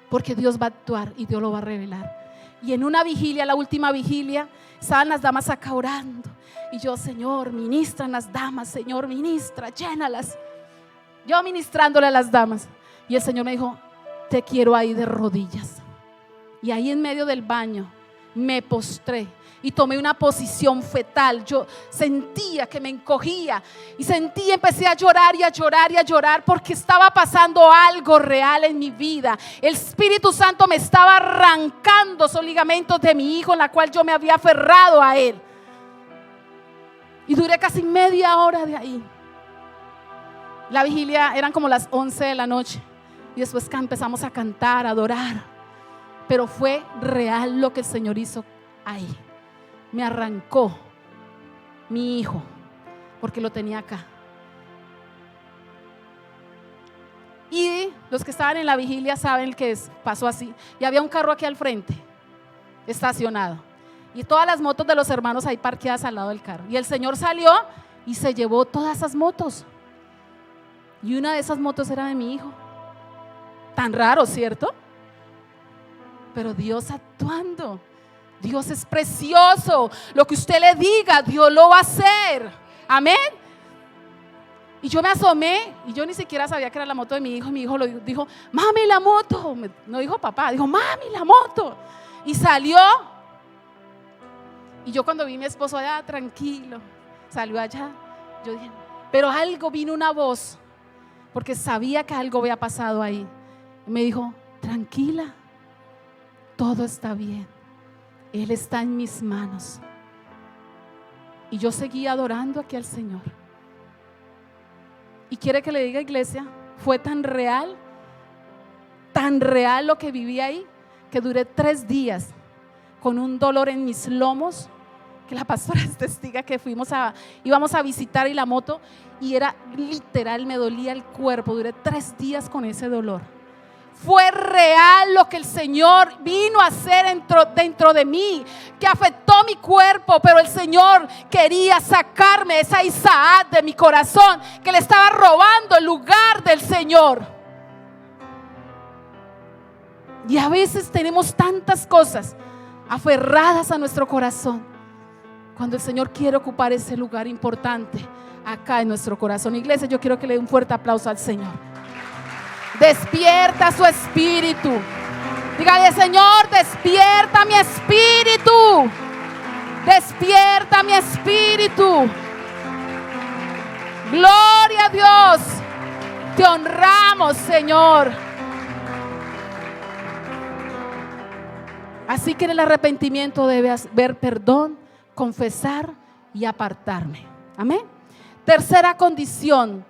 Porque Dios va a actuar y Dios lo va a revelar. Y en una vigilia, la última vigilia, estaban las damas acá orando. Y yo, Señor, ministran las damas, Señor, ministra, llénalas. Yo ministrándole a las damas. Y el Señor me dijo, te quiero ahí de rodillas. Y ahí en medio del baño me postré y tomé una posición fetal. Yo sentía que me encogía y empecé a llorar y a llorar y a llorar porque estaba pasando algo real en mi vida. El Espíritu Santo me estaba arrancando esos ligamentos de mi hijo en la cual yo me había aferrado a él. Y duré casi media hora de ahí. La vigilia eran como las 11 de la noche y después empezamos a cantar, a adorar. Pero fue real lo que el Señor hizo ahí. Me arrancó mi hijo porque lo tenía acá. Y los que estaban en la vigilia saben que pasó así. Y había un carro aquí al frente, estacionado. Y todas las motos de los hermanos ahí parqueadas al lado del carro. Y el Señor salió y se llevó todas esas motos. Y una de esas motos era de mi hijo. Tan raro, ¿cierto? Pero Dios actuando. Dios es precioso. Lo que usted le diga, Dios lo va a hacer. Amén. Y yo me asomé y yo ni siquiera sabía que era la moto de mi hijo. Mi hijo lo dijo, mami, la moto. No dijo papá, dijo, mami, la moto. Y salió. Y yo cuando vi a mi esposo allá, tranquilo, salió allá, yo dije, pero algo, vino una voz, porque sabía que algo había pasado ahí. Y me dijo, tranquila, todo está bien, Él está en mis manos. Y yo seguí adorando aquí al Señor. Y quiere que le diga, iglesia, fue tan real lo que viví ahí, que duré 3 días con un dolor en mis lomos, que la pastora es testiga que íbamos a visitar y la moto, y era literal, me dolía el cuerpo. Duré 3 días con ese dolor. Fue real lo que el Señor vino a hacer dentro de mí, que afectó mi cuerpo, pero el Señor quería sacarme esa Isaac de mi corazón, que le estaba robando el lugar del Señor. Y a veces tenemos tantas cosas aferradas a nuestro corazón, cuando el Señor quiere ocupar ese lugar importante acá en nuestro corazón. Iglesia, yo quiero que le dé un fuerte aplauso al Señor. Despierta su espíritu. Dígale, Señor, despierta mi espíritu. Despierta mi espíritu. Gloria a Dios. Te honramos, Señor. Así que en el arrepentimiento debe haber perdón, confesar y apartarme. Amén. Tercera condición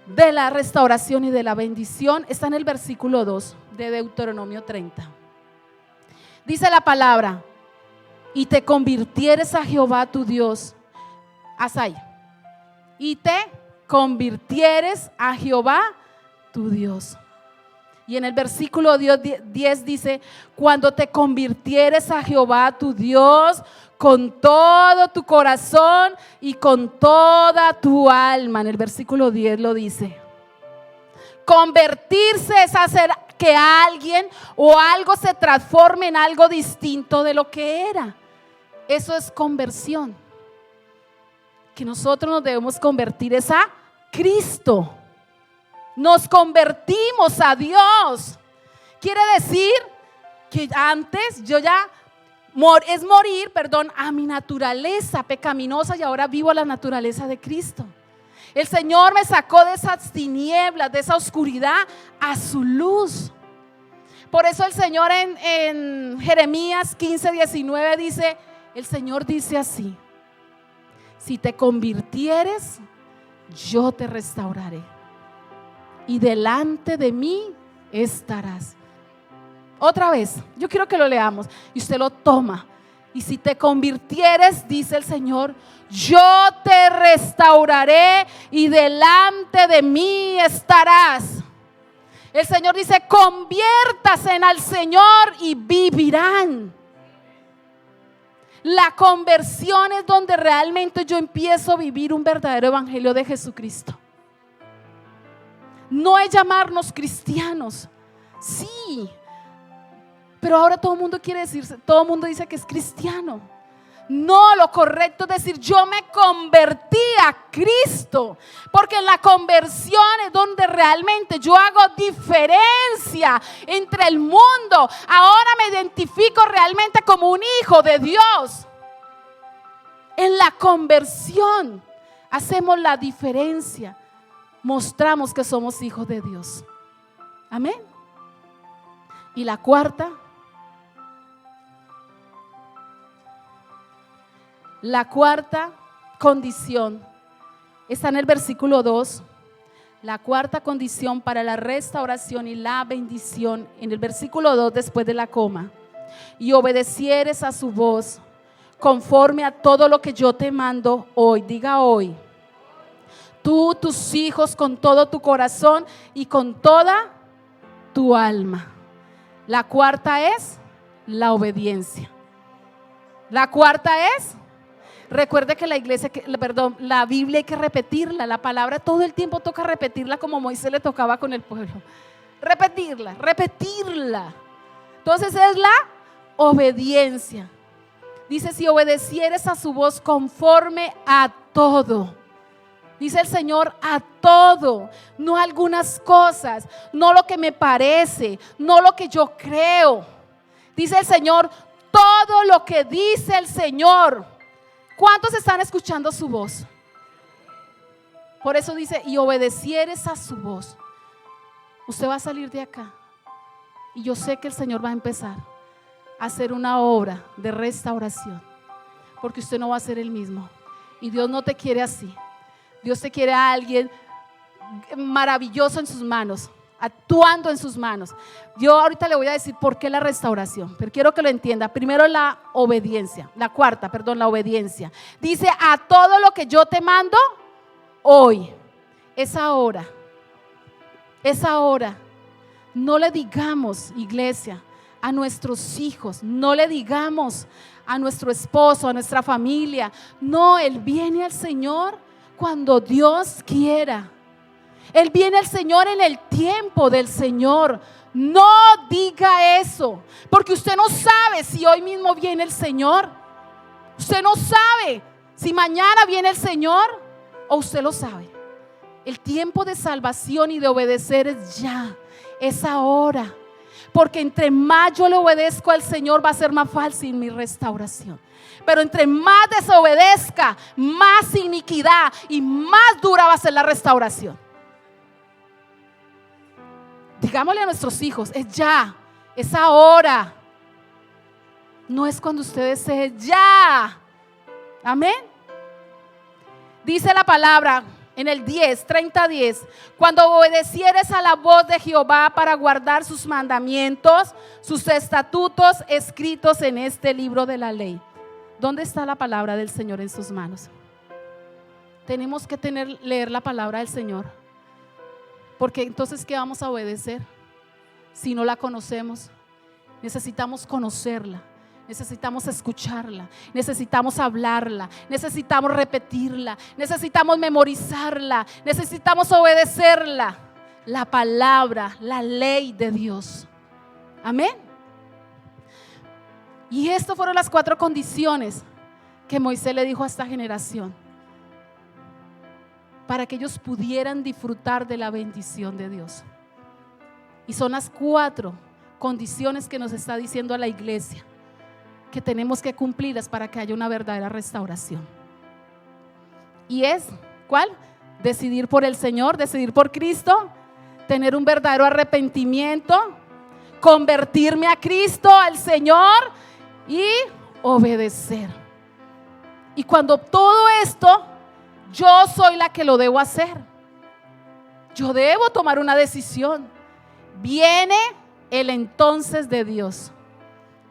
de la restauración y de la bendición está en el versículo 2 de Deuteronomio 30. Dice la palabra: y te convirtieres a Jehová tu Dios. Hasta ahí. Y te convirtieres a Jehová tu Dios. Y en el versículo 10 dice: cuando te convirtieres a Jehová tu Dios con todo tu corazón y con toda tu alma. En el versículo 10 lo dice. Convertirse es hacer que alguien o algo se transforme en algo distinto de lo que era. Eso es conversión. Que nosotros nos debemos convertir es a Cristo. Nos convertimos a Dios. Quiere decir que antes yo ya es morir, a mi naturaleza pecaminosa y ahora vivo la naturaleza de Cristo. El Señor me sacó de esas tinieblas, de esa oscuridad a su luz. Por eso el Señor en Jeremías 15:19 dice, el Señor dice así: si te convirtieres, yo te restauraré y delante de mí estarás. Otra vez, yo quiero que lo leamos y usted lo toma. Y si te convirtieres, dice el Señor, yo te restauraré y delante de mí estarás. El Señor dice: conviértase al Señor y vivirán. La conversión es donde realmente yo empiezo a vivir un verdadero evangelio de Jesucristo. No es llamarnos cristianos, sí, pero ahora todo el mundo todo el mundo dice que es cristiano. No, lo correcto es decir, yo me convertí a Cristo, porque en la conversión es donde realmente yo hago diferencia entre el mundo. Ahora me identifico realmente como un hijo de Dios. En la conversión hacemos la diferencia, mostramos que somos hijos de Dios. Amén. Y la cuarta condición está en el versículo 2. La cuarta condición para la restauración y la bendición, en el versículo 2 después de la coma: y obedecieres a su voz conforme a todo lo que yo te mando hoy. Diga hoy. Tú, tus hijos, con todo tu corazón y con toda tu alma. La cuarta es la obediencia. La cuarta es, recuerde que la Biblia hay que repetirla. La palabra todo el tiempo toca repetirla, como Moisés le tocaba con el pueblo. Repetirla. Entonces es la obediencia. Dice: si obedecieres a su voz conforme a todo. Dice el Señor: a todo, no a algunas cosas, no lo que me parece, no lo que yo creo. Dice el Señor: todo lo que dice el Señor. ¿Cuántos están escuchando su voz? Por eso dice: y obedecieres a su voz. Usted va a salir de acá y yo sé que el Señor va a empezar a hacer una obra de restauración, porque usted no va a ser el mismo. Y Dios no te quiere así. Dios te quiere a alguien maravilloso en sus manos, actuando en sus manos. Yo ahorita le voy a decir por qué la restauración, pero quiero que lo entienda. Primero la obediencia, la obediencia. Dice: a todo lo que yo te mando hoy. Es ahora. No le digamos, iglesia, a nuestros hijos, no le digamos a nuestro esposo, a nuestra familia. No, Él viene al Señor cuando Dios quiera. Él viene al Señor en el tiempo del Señor. No diga eso, porque usted no sabe si hoy mismo viene el Señor. Usted no sabe si mañana viene el Señor, o usted lo sabe. El tiempo de salvación y de obedecer es ya, es ahora. Porque entre más yo le obedezco al Señor, va a ser más fácil mi restauración. Pero entre más desobedezca, más iniquidad y más dura va a ser la restauración. Digámosle a nuestros hijos: es ya, es ahora. No es cuando usted desee, ya. Amén. Dice la palabra en el 30:10, cuando obedecieres a la voz de Jehová para guardar sus mandamientos, sus estatutos escritos en este libro de la ley. ¿Dónde está la palabra del Señor en sus manos? Tenemos que leer la palabra del Señor, porque entonces ¿qué vamos a obedecer si no la conocemos? Necesitamos conocerla. Necesitamos escucharla, necesitamos hablarla, necesitamos repetirla, necesitamos memorizarla, necesitamos obedecerla. La palabra, la ley de Dios. Amén. Y estas fueron las 4 condiciones que Moisés le dijo a esta generación para que ellos pudieran disfrutar de la bendición de Dios. Y son las 4 condiciones que nos está diciendo a la iglesia que tenemos que cumplirlas para que haya una verdadera restauración. Y es, ¿cuál? Decidir por el Señor, decidir por Cristo, tener un verdadero arrepentimiento, convertirme a Cristo, al Señor, y obedecer. Y cuando todo esto, yo soy la que lo debo hacer. Yo debo tomar una decisión. Viene el entonces de Dios.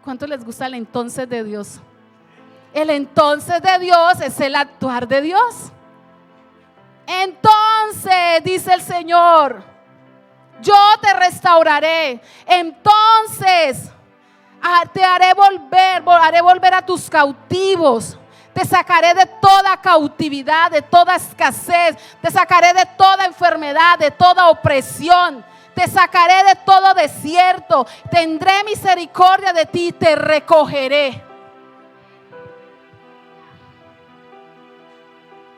¿Cuánto les gusta el entonces de Dios? El entonces de Dios es el actuar de Dios. Entonces, dice el Señor, yo te restauraré. Entonces, te haré volver a tus cautivos. Te sacaré de toda cautividad, de toda escasez. Te sacaré de toda enfermedad, de toda opresión. Te sacaré de todo desierto, tendré misericordia de ti y te recogeré.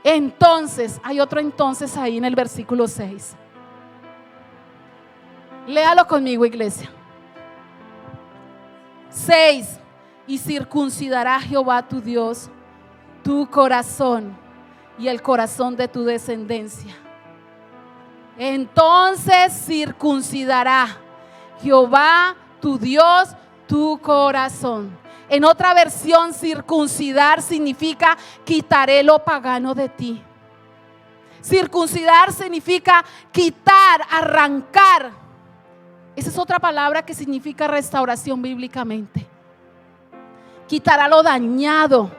Entonces, hay otro entonces ahí en el versículo 6. Léalo conmigo, iglesia. 6. Y circuncidará Jehová tu Dios tu corazón y el corazón de tu descendencia. Entonces circuncidará Jehová tu Dios tu corazón. En otra versión, circuncidar significa quitaré lo pagano de ti. Circuncidar significa quitar, arrancar. Esa es otra palabra que significa restauración bíblicamente. Quitará lo dañado,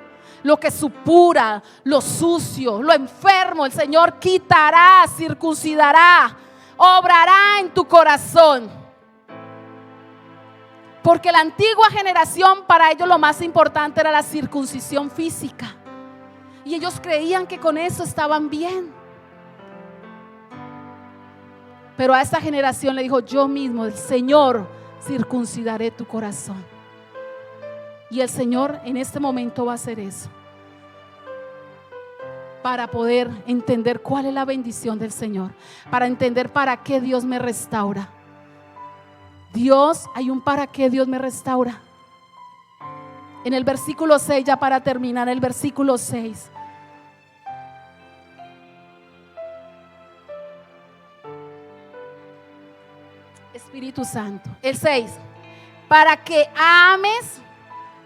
lo que supura, lo sucio, lo enfermo. El Señor quitará, circuncidará, obrará en tu corazón. Porque la antigua generación, para ellos lo más importante era la circuncisión física. Y ellos creían que con eso estaban bien. Pero a esta generación le dijo: yo mismo, el Señor, circuncidaré tu corazón. Y el Señor en este momento va a hacer eso, para poder entender cuál es la bendición del Señor, para entender para qué Dios me restaura. Dios, hay un para qué Dios me restaura. En el versículo 6, ya para terminar, el versículo 6. Espíritu Santo. El 6. Para que ames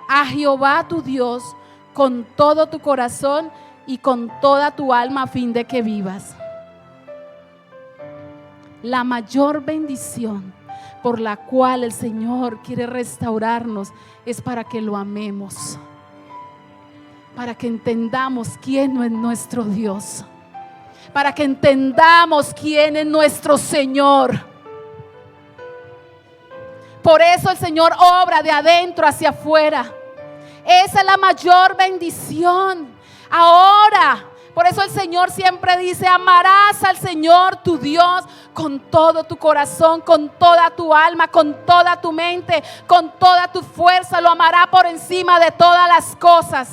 a Jehová tu Dios con todo tu corazón y con toda tu alma, a fin de que vivas. La mayor bendición por la cual el Señor quiere restaurarnos es para que lo amemos, para que entendamos quién es nuestro Dios, para que entendamos quién es nuestro Señor. Por eso el Señor obra de adentro hacia afuera. Esa es la mayor bendición. Ahora, por eso el Señor siempre dice: amarás al Señor tu Dios con todo tu corazón, con toda tu alma, con toda tu mente, con toda tu fuerza. Lo amará por encima de todas las cosas.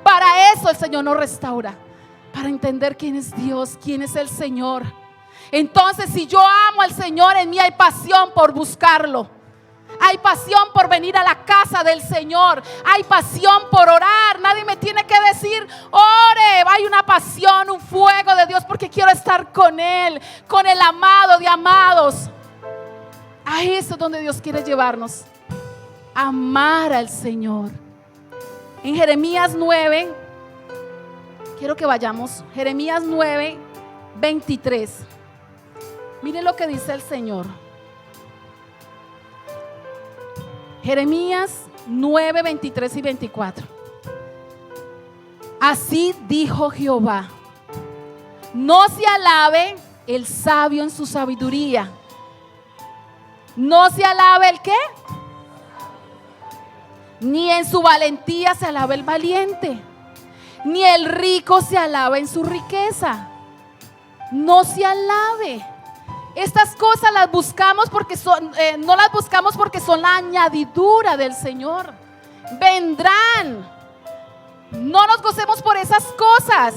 Para eso el Señor nos restaura, para entender quién es Dios, quién es el Señor. Entonces, si yo amo al Señor, en mí hay pasión por buscarlo. Hay pasión por venir a la casa del Señor. Hay pasión por orar. Nadie me tiene que decir: ore. Hay una pasión, un fuego de Dios, porque quiero estar con Él, con el amado de amados. A eso es donde Dios quiere llevarnos. Amar al Señor. En Jeremías 9, Quiero que vayamos. Jeremías 9, 23. Mire lo que dice el Señor. Jeremías 9, 23 y 24. Así dijo Jehová: no se alabe el sabio en su sabiduría. No se alabe el ¿qué? Ni en su valentía se alabe el valiente, ni el rico se alabe en su riqueza. No se alabe. Estas cosas las buscamos porque no las buscamos porque son la añadidura del Señor. Vendrán. No nos gocemos por esas cosas.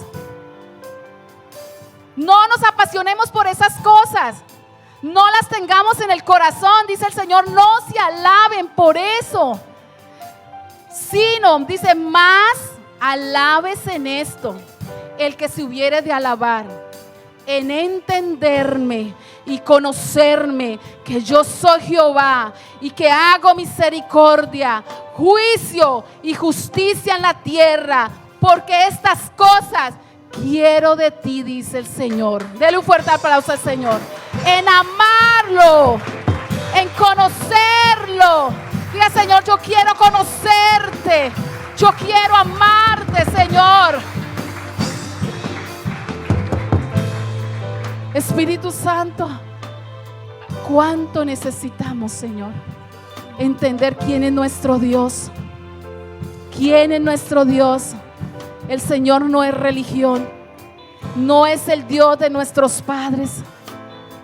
No nos apasionemos por esas cosas. No las tengamos en el corazón, dice el Señor. No se alaben por eso, sino, dice, más alabes en esto el que se hubiere de alabar, en entenderme y conocerme, que yo soy Jehová y que hago misericordia, juicio y justicia en la tierra, porque estas cosas quiero de ti, dice el Señor. Dele un fuerte aplauso al Señor. En amarlo, en conocerlo. Diga: Señor, yo quiero conocerte, yo quiero amarte, Señor. Espíritu Santo, cuánto necesitamos, Señor, entender quién es nuestro Dios. ¿Quién es nuestro Dios? El Señor no es religión, no es el Dios de nuestros padres,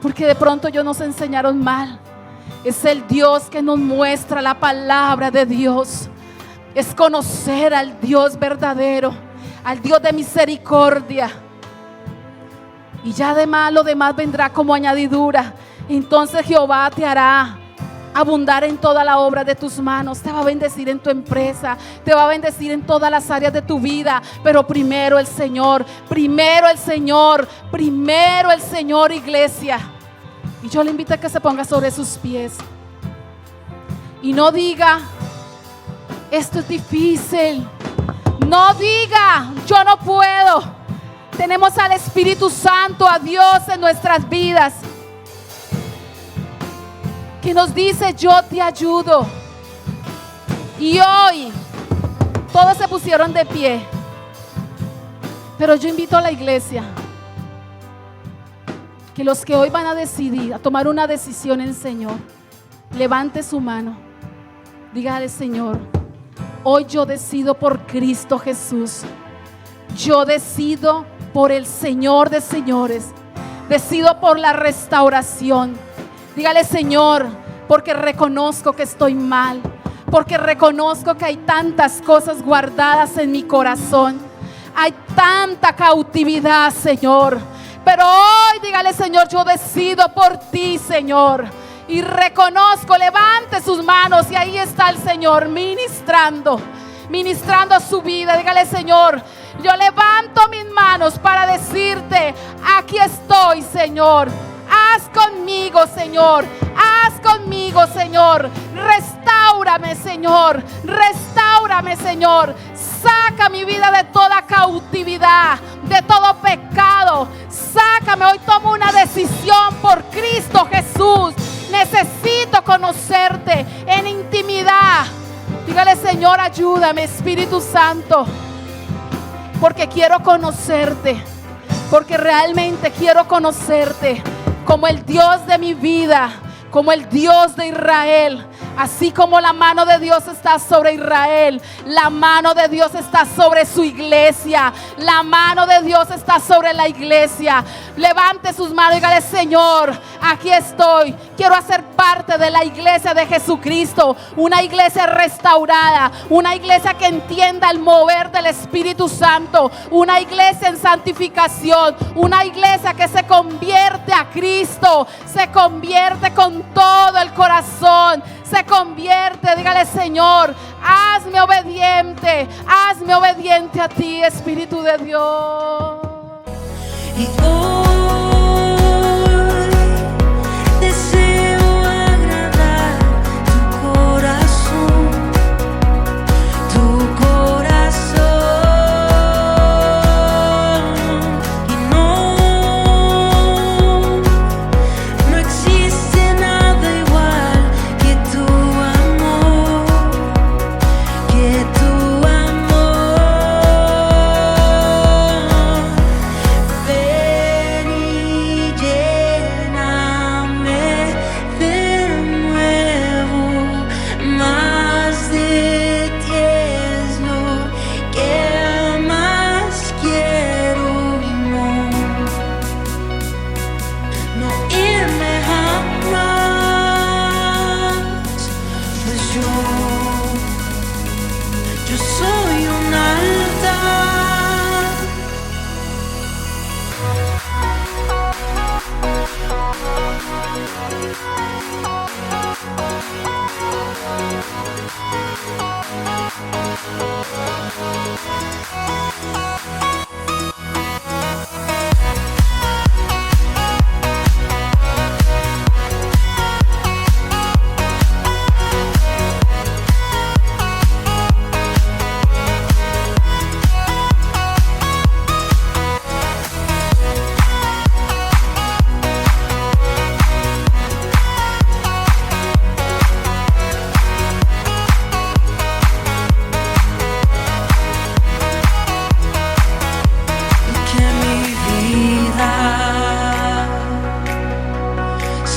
porque de pronto ellos nos enseñaron mal. Es el Dios que nos muestra la palabra de Dios. Es conocer al Dios verdadero, al Dios de misericordia. Y ya además lo demás vendrá como añadidura. Entonces Jehová te hará abundar en toda la obra de tus manos. Te va a bendecir en tu empresa, te va a bendecir en todas las áreas de tu vida. Pero primero el Señor, primero el Señor, primero el Señor, iglesia. Y yo le invito a que se ponga sobre sus pies y no diga: esto es difícil. No diga: yo no puedo. Tenemos al Espíritu Santo, a Dios en nuestras vidas, que nos dice: yo te ayudo. Y hoy todos se pusieron de pie, pero yo invito a la iglesia que los que hoy van a decidir, a tomar una decisión en el Señor, levante su mano, dígale: Señor, hoy yo decido por Cristo Jesús. Yo decido por el Señor de señores, decido por la restauración. Dígale: Señor, porque reconozco que estoy mal, porque reconozco que hay tantas cosas guardadas en mi corazón, hay tanta cautividad, Señor. Pero hoy dígale: Señor, yo decido por ti, Señor. Y reconozco, levante sus manos y ahí está el Señor ministrando a su vida. Dígale: Señor, yo levanto mis manos para decirte: aquí estoy, Señor. Haz conmigo, Señor. Haz conmigo, Señor. Restáurame, Señor. Restáurame, Señor. Saca mi vida de toda cautividad, de todo pecado. Sácame. Hoy tomo una decisión por Cristo Jesús. Necesito conocerte en intimidad. Dígale: Señor, ayúdame, Espíritu Santo, porque quiero conocerte, porque realmente quiero conocerte como el Dios de mi vida, como el Dios de Israel. Así como la mano de Dios está sobre Israel, la mano de Dios está sobre su iglesia. La mano de Dios está sobre la iglesia. Levante sus manos y dígale: Señor, aquí estoy. Quiero hacer parte de la iglesia de Jesucristo. Una iglesia restaurada, una iglesia que entienda el mover del Espíritu Santo, una iglesia en santificación, una iglesia que se convierte a Cristo, se convierte con todo el corazón, se convierte. Dígale: Señor, hazme obediente a ti, Espíritu de Dios. Y hoy deseo agradar tu corazón, tu corazón.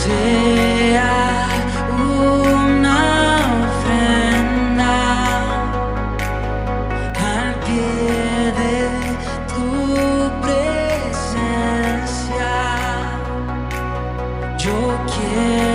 sea una ofrenda al pie de tu presencia. Yo quiero